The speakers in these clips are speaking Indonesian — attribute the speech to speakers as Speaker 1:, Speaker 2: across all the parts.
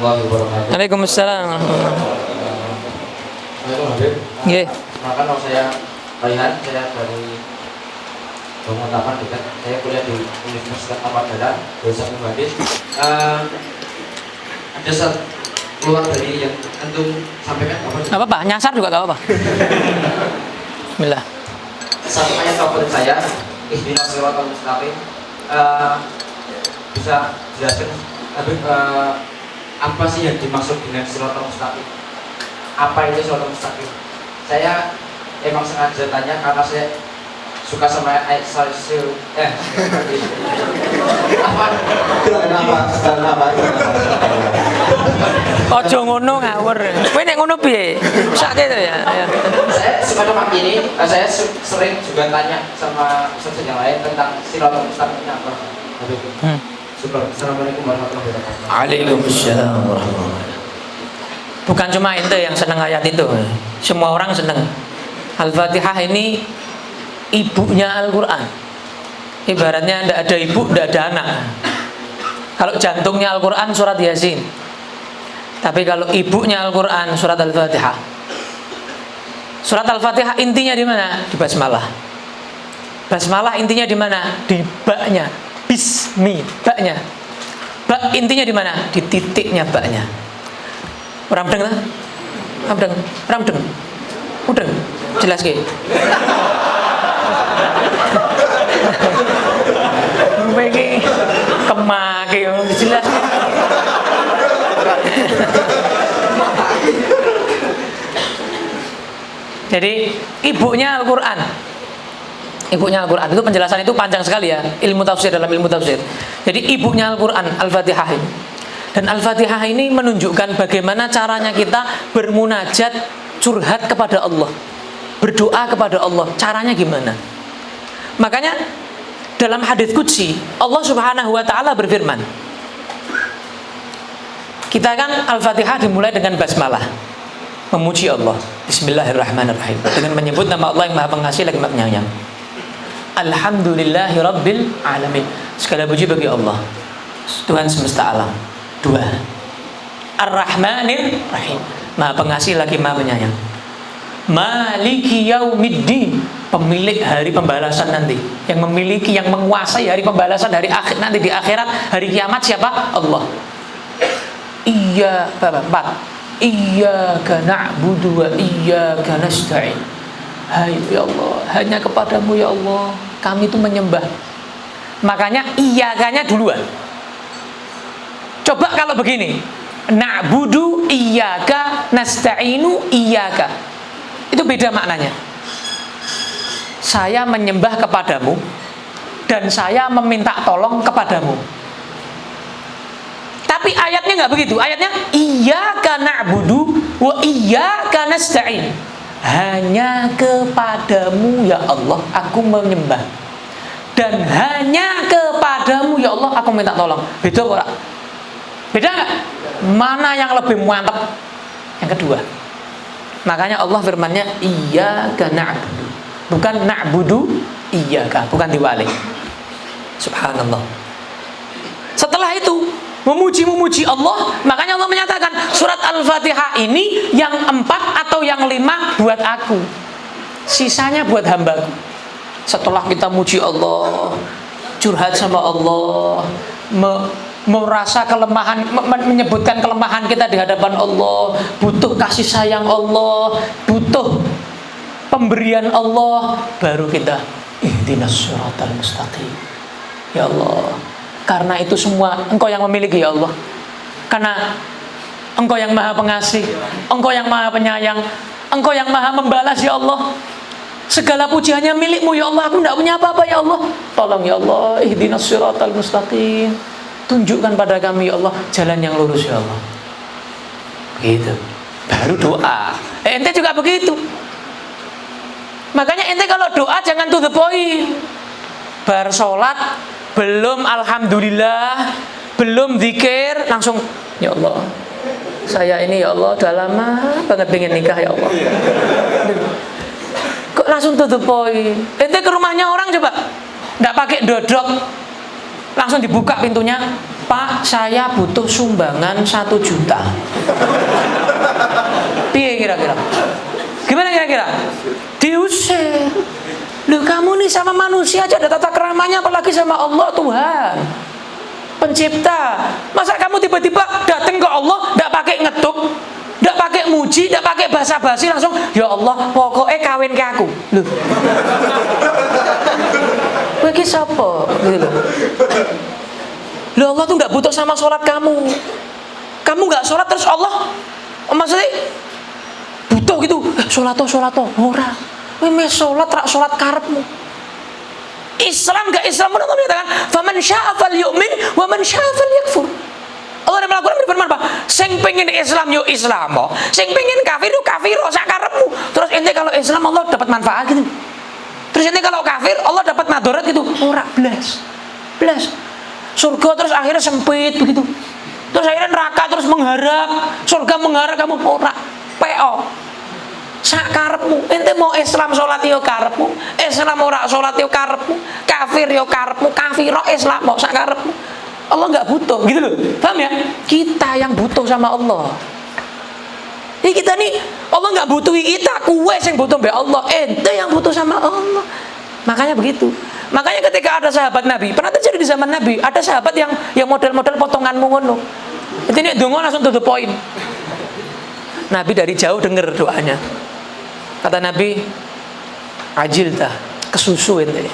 Speaker 1: warahmatullahi wabarakatuh.
Speaker 2: Waalaikumsalam warahmatullahi
Speaker 1: Wabarakatuh.
Speaker 2: Nggih.
Speaker 1: Makan kalau saya Raihan, saya dari Banguntapan dekat. Saya kuliah di Universitas Ahmad Dahlan, jurusan Hadis. Ada satu keluar dari yang antum sampaikan apa?
Speaker 2: Enggak apa-apa, nyasar juga enggak apa-apa. Bismillah.
Speaker 1: Satu ayat favorit saya, Ihdinas Shiratal Mustaqim. Bisa jelaskan apa sih yang dimaksud dengan Shiratal Mustaqim? Apa itu Shiratal Mustaqim? Saya emang sengaja tanya karena saya suka sama ayat apa?
Speaker 2: Ojo ngono ngawur. Kowe nek ngono piye? Sakit to ya.
Speaker 1: Saya suka sama ini, saya sering juga tanya sama ustaz yang lain tentang Shiratal Mustaqim apa. Assalamualaikum warahmatullahi wabarakatuh.
Speaker 2: Waalaikumsalam warahmatullahi wabarakatuh. Bukan cuma ente yang senang ayat itu. Semua orang senang. Al-Fatihah ini ibunya Al-Quran. Ibaratnya tidak ada ibu, tidak ada anak. Kalau jantungnya Al-Quran surat Yasin. Tapi kalau ibunya Al-Quran surat Al-Fatihah. Surat Al-Fatihah intinya di mana? Di basmalah. Basmalah intinya di mana? Di baknya. Bismi, baknya. Bak intinya di mana? Di titiknya baknya. Orang deng lah? Orang deng. Udeng. Jelas ke? Begini kemake jelas. Jadi ibunya Al-Quran. Ibunya Al-Quran itu penjelasan itu panjang sekali ya, ilmu tafsir dalam ilmu tafsir. Jadi ibunya Al-Quran Al-Fatihah ini. Dan Al-Fatihah ini menunjukkan bagaimana caranya kita bermunajat, curhat kepada Allah, berdoa kepada Allah. Caranya gimana? Makanya dalam hadits qudsi Allah Subhanahu wa taala berfirman. Kita kan Al-Fatihah dimulai dengan basmalah, memuji Allah. Bismillahirrahmanirrahim. Dengan menyebut nama Allah yang Maha Pengasih lagi Maha Penyayang. Alhamdulillahi Rabbil Alamin. Segala puji bagi Allah, Tuhan semesta alam. Dua. Ar-Rahmanir Rahim. Maha Pengasih lagi Maha Penyayang. Maliki Yaumiddin, pemilik hari pembalasan nanti, yang memiliki, yang menguasai hari pembalasan hari akhir nanti di akhirat, hari kiamat siapa? Allah. Empat. Iyyaka na'budu wa iyyaka nasta'in. Hai ya Allah, hanya kepadamu ya Allah kami itu menyembah. Makanya iyyakanya duluan. Coba kalau begini, na'budu iyyaka nasta'inu iyyaka, itu beda maknanya. Saya menyembah kepadamu dan saya meminta tolong kepadamu. Tapi ayatnya nggak begitu. Ayatnya iyyaka na'budu wa iyyaka nasta'in. Hanya kepadamu ya Allah aku menyembah, dan hanya kepadamu ya Allah aku minta tolong. Beda kok? Beda nggak? Mana yang lebih mantap? Yang kedua. Makanya Allah firmannya iyyaka na'budu, bukan na'budu iyyaka, bukan diwali. Subhanallah. Setelah itu memuji Allah, makanya Allah menyatakan surat Al-Fatihah ini yang 4 atau yang 5 buat aku, sisanya buat hambaku. Setelah kita muji Allah, curhat sama Allah, merasa kelemahan, menyebutkan kelemahan kita di hadapan Allah, butuh kasih sayang Allah, butuh pemberian Allah, baru kita ihdinas shiratal mustaqim. Ya Allah, karena itu semua Engkau yang memiliki ya Allah. Karena Engkau yang Maha Pengasih, Engkau yang Maha Penyayang, Engkau yang Maha Membalas ya Allah. Segala pujiannya milikmu ya Allah. Aku tidak punya apa-apa ya Allah. Tolong ya Allah, ihdinas shiratal mustaqim. Tunjukkan pada kami ya Allah jalan yang lurus ya Allah. Begitu. Baru doa. Ente juga begitu. Makanya ente kalau doa jangan to the point. Bar sholat belum alhamdulillah, belum zikir, langsung ya Allah, saya ini ya Allah udah lama banget pengen nikah ya Allah. Kok langsung to the point? Ente ke rumahnya orang coba, nggak pakai dodok, langsung dibuka pintunya, Pak, saya butuh sumbangan 1 juta. Piye kira-kira? Gimana kira-kira? Diusir. Loh, kamu nih sama manusia aja ada tata keramanya, apalagi sama Allah Tuhan Pencipta. Masa kamu tiba-tiba datang ke Allah tidak pakai ngetuk, tidak pakai muji, tidak pakai basa-basi, langsung ya Allah pokoknya kawin ke aku. Loh, bagi siapa? Gitu loh. Loh, Allah tuh nggak butuh sama sholat kamu. Kamu nggak sholat terus Allah maksudnya butuh gitu. Sholat ora. Mes sholat rak sholat karepmu. Islam gak Islam pun Allah menyatakan faman syaa falyu'min wa man syaa falyakfur. Allah dalam Al-Qur'an berfirman apa? Sing pengen Islam yo Islam, sing pengen kafir yo kafir sak karepmu. Terus ente kalau Islam Allah dapat manfaat gitu. Terus ente kalau kafir Allah dapat madarat gitu. Ora blas. Surga terus akhirnya sempit begitu. Terus akhirnya neraka terus mengharap, surga mengharap, kamu ora PO. Sak karepmu, ente mau Islam sholat yo karepmu, Islam ora sholat yo karepmu, kafir yo karepmu, kafir Islam mau sak karepmu. Allah nggak butuh, gitu loh, paham ya? Kita yang butuh sama Allah. Ini kita nih, Allah nggak butuh kita, kue yang butuh be Allah, ente yang butuh sama Allah. Makanya begitu. Makanya ketika ada sahabat Nabi, pernah terjadi di zaman Nabi, ada sahabat yang model-model potonganmu ngono. Ini dongo langsung to the point. Nabi dari jauh dengar doanya. Kata Nabi, ajil dah, kesusu ente.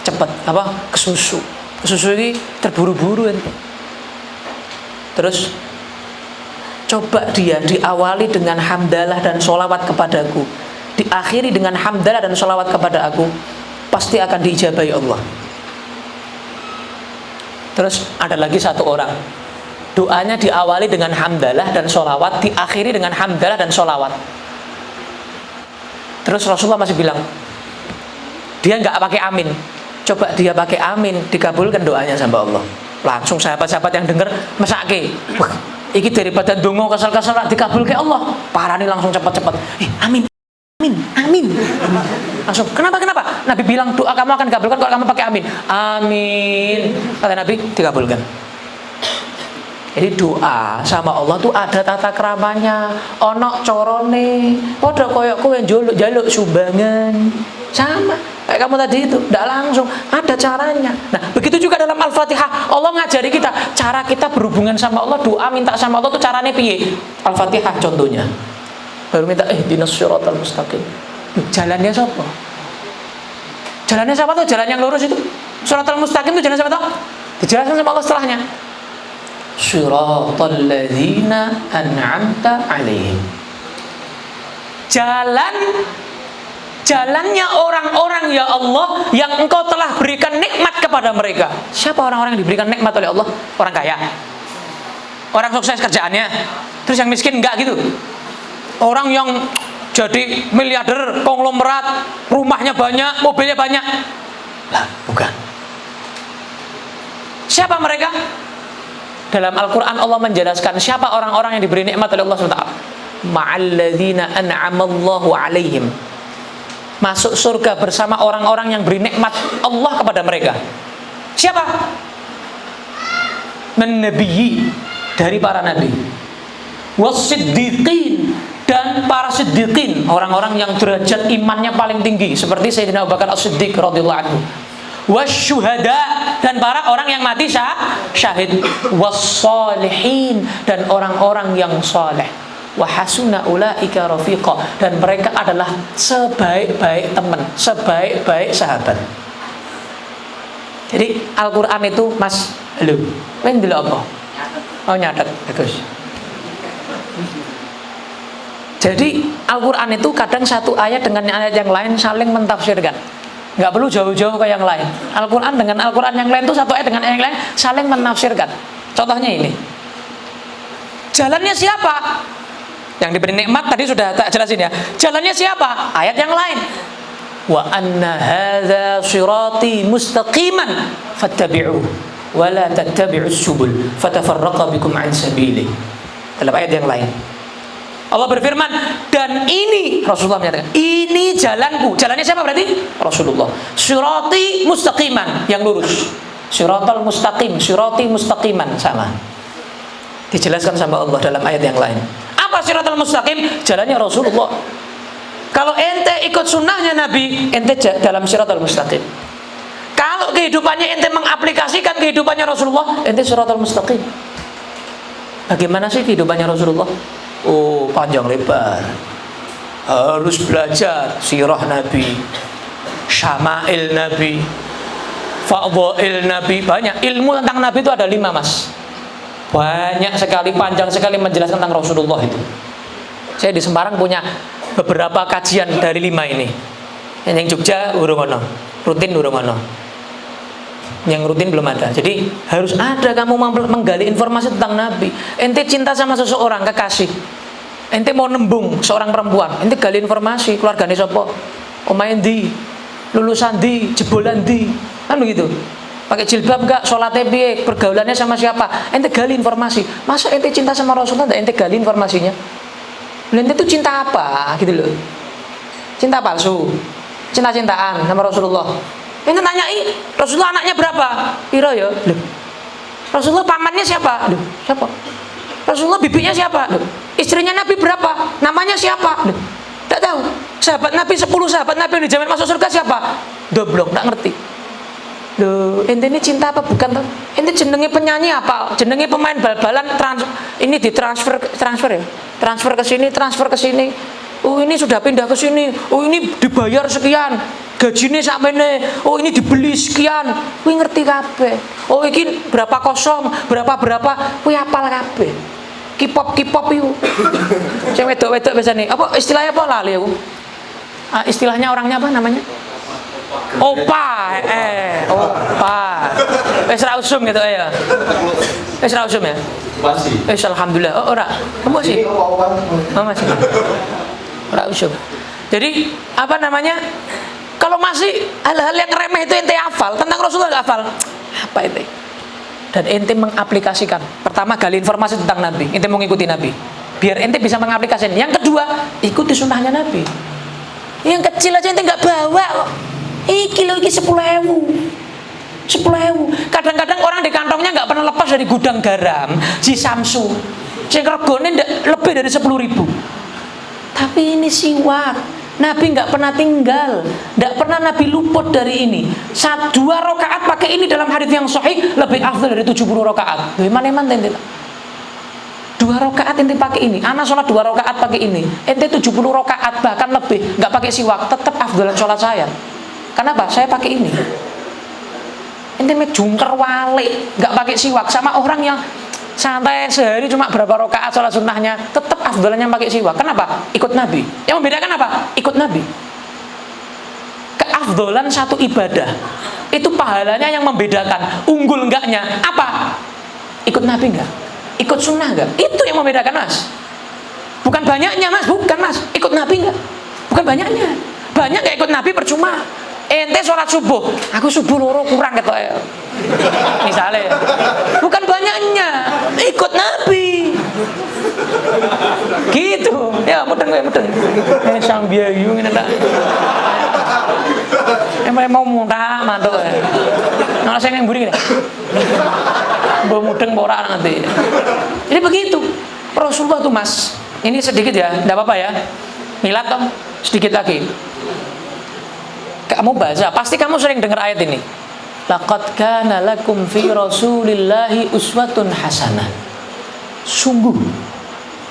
Speaker 2: Cepat, apa? Kesusu ini terburu-buru ente. Terus coba dia diawali dengan hamdalah dan sholawat kepadaku, diakhiri dengan hamdalah dan sholawat kepada aku, pasti akan diijabahi Allah. Terus ada lagi satu orang, doanya diawali dengan hamdalah dan sholawat, diakhiri dengan hamdalah dan sholawat. Terus Rasulullah masih bilang, dia nggak pakai amin. Coba dia pakai amin, dikabulkan doanya sama Allah. Langsung sahabat-sahabat yang dengar mesake, wah, iki daripada dongo kesel-kesel dikabulkan Allah. Parah nih, langsung cepat-cepat. Amin. Langsung. Kenapa? Nabi bilang doa kamu akan dikabulkan kalau kamu pakai amin. Amin. Kata Nabi, dikabulkan. Jadi doa sama Allah tuh ada tata keramanya, ono corone, podo koyok kowe jaluk sumbangan, sama kayak kamu tadi itu, tidak langsung, ada caranya. Nah, begitu juga dalam Al-Fatihah, Allah ngajari kita cara kita berhubungan sama Allah, doa minta sama Allah tuh caranya piye? Al-Fatihah contohnya, baru minta ihdinas siratal mustaqim. Jalannya siapa? Jalannya siapa tuh? Jalan yang lurus itu, siratal mustaqim itu jalan siapa tuh? Dijelaskan sama Allah setelahnya. Siratal ladzina an'amta 'alaihim. Jalannya orang-orang ya Allah yang Engkau telah berikan nikmat kepada mereka. Siapa orang-orang yang diberikan nikmat oleh Allah? Orang kaya, orang sukses kerjaannya. Terus yang miskin enggak gitu. Orang yang jadi miliarder, konglomerat, rumahnya banyak, mobilnya banyak. Lah, bukan. Siapa mereka? Dalam Al-Quran Allah menjelaskan siapa orang-orang yang diberi nikmat oleh Allah SWT. Ma'alladzina an'amallahu alaihim. Masuk surga bersama orang-orang yang beri nikmat Allah kepada mereka. Siapa? Mennabiyi, dari para nabi. Wassiddiqin, dan para siddiqin, orang-orang yang derajat imannya paling tinggi, seperti Sayyidina Abu Bakar As-Siddiq radhiyallahu anhu. Wasyuhada, dan para orang yang mati syahid. Wassalihin, dan orang-orang yang saleh. Wahasuna ulaika rafiqa, dan mereka adalah sebaik-baik teman, sebaik-baik sahabat. Jadi Al-Quran itu mas, lu main dulu apa? Oh, nyatet, bagus. Jadi Al-Quran itu kadang satu ayat dengan ayat yang lain saling mentafsirkan. Nggak perlu jauh-jauh ke yang lain. Al-Quran dengan Al-Quran yang lain itu satu ayat dengan ayat yang lain saling menafsirkan. Contohnya ini. Jalannya siapa? Yang diberi nikmat tadi sudah tak jelasin ya. Jalannya siapa? Ayat yang lain. Wa anna hadza sirati mustaqiman fattabi'uhu wa la tattabi'us subul fatafarraqa bikum an sabili. Dalam ayat yang lain Allah berfirman, dan ini Rasulullah menyatakan, ini jalanku. Jalannya siapa berarti? Rasulullah. Sirati mustaqiman, yang lurus. Siratal mustaqim, sirati mustaqiman, sama. Dijelaskan sama Allah dalam ayat yang lain. Apa siratal mustaqim? Jalannya Rasulullah. Kalau ente ikut sunnahnya Nabi, ente dalam siratal mustaqim. Kalau kehidupannya ente mengaplikasikan kehidupannya Rasulullah, ente siratal mustaqim. Bagaimana sih kehidupannya Rasulullah? Oh, panjang lebar. Harus belajar sirah Nabi, syama'il Nabi, fadhail Nabi. Banyak ilmu tentang Nabi itu ada 5, Mas. Banyak sekali, panjang sekali menjelaskan tentang Rasulullah itu. Saya di Semarang punya beberapa kajian dari 5 ini. Yang Jogja urung ono, rutin urung ono. Yang rutin belum ada. Jadi harus ada kamu menggali informasi tentang Nabi. Ente cinta sama seseorang, kekasih. Ente mau nembung seorang perempuan, ente gali informasi keluargane sapa? Omahe ndi? Lulusan ndi? Jebolan ndi? Kan begitu. Pakai jilbab enggak? Salatnya piye? Pergaulannya sama siapa? Ente gali informasi. Masa ente cinta sama Rasulullah enggak ente gali informasinya? Ente tuh cinta apa? Gitu loh. Cinta palsu. Cinta-cintaan sama Rasulullah. Ente tanyai, Rasulullah anaknya berapa? Piro ya? Loh. Rasulullah pamannya siapa? Loh, siapa? Rasulullah bibinya siapa? Loh. Istrinya Nabi berapa? Namanya siapa? Loh. Tak tahu. Sahabat Nabi 10 sahabat Nabi yang dijamin masuk surga siapa? Doblok, tak ngerti. Loh, ente ini cinta apa bukan tuh? Ente jenenge penyanyi apa? Jenenge pemain bal-balan ini ditransfer ya. Transfer ke sini. Oh, ini sudah pindah ke sini. Oh, ini dibayar sekian. Gajinya sakmene. Oh, ini dibeli sekian. Kuwi ngerti kabeh. Oh, iki berapa kosong, berapa. Kuwi apal kabeh. K-pop itu. Sing wedok-wedok biasane. Apa istilahnya apa lali aku? Istilahnya orangnya apa namanya? Opa, opa. Wis ra usum gitu ya. Wis ra usum ya?
Speaker 3: Masih.
Speaker 2: Wis alhamdulillah. Oh, ora. Kamu sih? Oh, masih. Ora usum. Jadi, apa namanya? Kalau masih hal-hal yang remeh itu ente hafal, tentang Rasulullah enggak hafal. Apa itu? Dan ente mengaplikasikan. Pertama, gali informasi tentang Nabi. Ente mau ngikuti Nabi. Biar ente bisa mengaplikasikan. Yang kedua, ikuti sunnahnya Nabi. Yang kecil aja ente nggak bawa kok. Iki 10.000. Kadang-kadang orang di kantongnya nggak pernah lepas dari gudang garam si Samsu. Sing regane lebih dari 10.000. Tapi ini siwak. Nabi nggak pernah tinggal, nggak pernah Nabi luput dari ini. 2 rakaat pakai ini dalam hadits yang sahih lebih afdal dari 70 rakaat. Mana ente? 2 rakaat ente pakai ini. Ana sholat 2 rakaat pakai ini. Ente 70 rakaat bahkan lebih nggak pakai siwak, tetap afdalan sholat saya. Kenapa? Saya pakai ini. Ente jungker walik, nggak pakai siwak sama orang yang santai sehari cuma berapa rakaat sholat sunnahnya, tetap afdalannya pakai siwak. Kenapa? Ikut Nabi. Yang membedakan apa? Ikut Nabi. Keafdalan satu ibadah itu pahalanya yang membedakan. Unggul enggaknya apa? Ikut Nabi enggak? Ikut sunnah enggak? Itu yang membedakan, Mas. Bukan banyaknya, Mas. Bukan, Mas. Ikut Nabi enggak? Bukan banyaknya. Banyak enggak ikut Nabi percuma. Ente sholat subuh, aku subuh loro kurang gitu ya. Misalnya, bukan banyaknya, ikut Nabi. Gitu. Ya, mudeng. Sang biayu ngene ta. Emang mau muntah mantuk. Nek sing ning mburi ngene. Mbok mudeng mbok ora nanti. Jadi begitu. Rasulullah tuh, Mas. Ini sedikit ya, enggak apa-apa ya. Milat toh, sedikit lagi. Kamu baca, pasti kamu sering dengar ayat ini. Laqad kana lakum fi Rasulillahi uswatun hasanah. Sungguh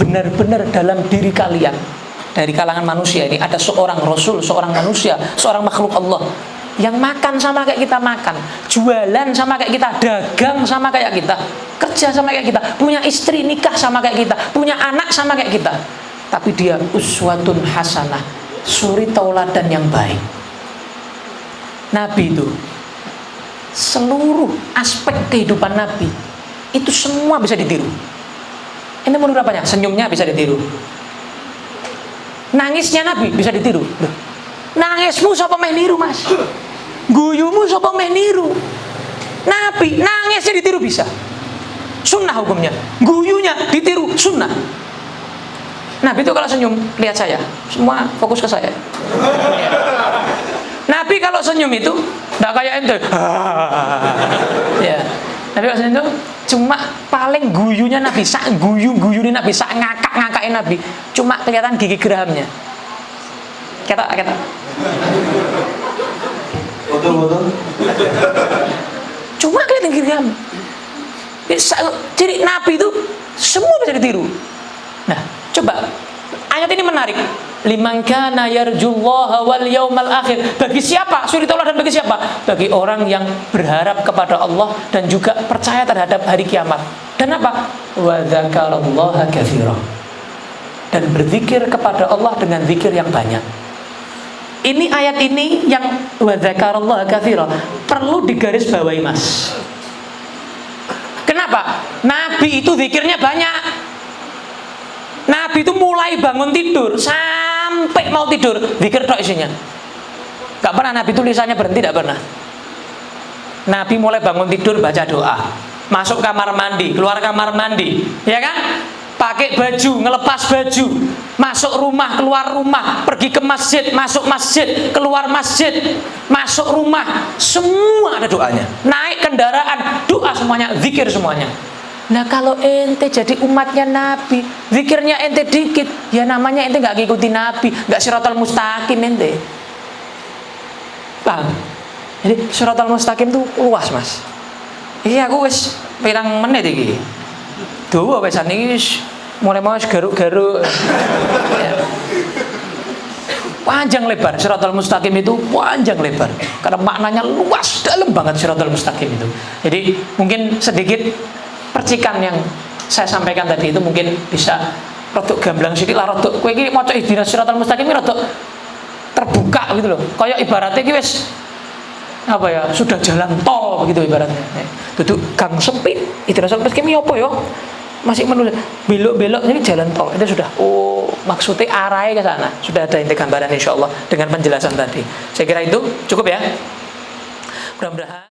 Speaker 2: benar-benar dalam diri kalian dari kalangan manusia ini ada seorang rasul, seorang manusia, seorang makhluk Allah yang makan sama kayak kita makan, jualan sama kayak kita, dagang sama kayak kita, kerja sama kayak kita, punya istri nikah sama kayak kita, punya anak sama kayak kita. Tapi dia uswatun hasanah, suri tauladan yang baik. Nabi itu seluruh aspek kehidupan Nabi itu semua bisa ditiru. Ini menurut apanya? Senyumnya bisa ditiru, nangisnya Nabi bisa ditiru. Nangismu sapa meh niru, Mas? Guyumu sapa meh niru? Nabi nangisnya ditiru bisa. Sunnah hukumnya. Guyunya ditiru sunnah. Nabi itu kalau senyum lihat saya, semua fokus ke saya. Nabi Nabi kalau senyum itu nggak kayak ente. Ya. Nabi kalau senyum itu cuma paling guyunya Nabi, sak guyu-guyunya Nabi, sak ngakak-ngakain Nabi. Cuma kelihatan gigi gerahamnya. Kata.
Speaker 3: Foto-foto.
Speaker 2: Cuma kelihatan gigi geraham. Jadi Nabi itu semua bisa ditiru. Nah, coba ayat ini menarik. Liman kana yarjullaha wal yaumal akhir. Bagi siapa? Suri Allah dan bagi siapa? Bagi orang yang berharap kepada Allah dan juga percaya terhadap hari kiamat. Dan apa? Wa dzakarallaha katsira. Dan berzikir kepada Allah dengan zikir yang banyak. Ini ayat ini yang wa dzakarallaha katsira perlu digarisbawahi, Mas. Kenapa? Nabi itu zikirnya banyak. Nabi itu mulai bangun tidur sampai mau tidur zikir tok isinya. Gak pernah Nabi tulisannya berhenti, tidak pernah. Nabi mulai bangun tidur baca doa, masuk kamar mandi, keluar kamar mandi, ya kan? Pakai baju, ngelepas baju, masuk rumah, keluar rumah, pergi ke masjid, masuk masjid, keluar masjid, masuk rumah, semua ada doanya. Naik kendaraan, doa semuanya, zikir semuanya. Nah kalau ente jadi umatnya Nabi, zikirnya ente dikit, ya namanya ente nggak ngikuti Nabi, nggak siratal mustaqim ente. Paham? Jadi siratal mustaqim tuh luas, Mas. Iya aku wis pirang menit iki. Dawa wesan iki mulai mau garuk-garuk. Ya. Panjang lebar siratal mustaqim itu, panjang lebar. Karena maknanya luas, dalam banget siratal mustaqim itu. Jadi mungkin sedikit percikan yang saya sampaikan tadi itu mungkin bisa rodok gamblang sedikit lah, rodok kowe iki maca ihdinas siratal mustaqim rodok terbuka gitu loh. Kayak ibaratnya iki wis apa ya, sudah jalan tol begitu ibaratnya. Duduk gang sempit, ihdinas siratal mustaqim apa ya? Masih menulis belok-belok ini jalan tol. Itu sudah maksudnya arahnya ke sana. Sudah ada inti gambaran insyaallah dengan penjelasan tadi. Saya kira itu cukup ya. Mudah-mudahan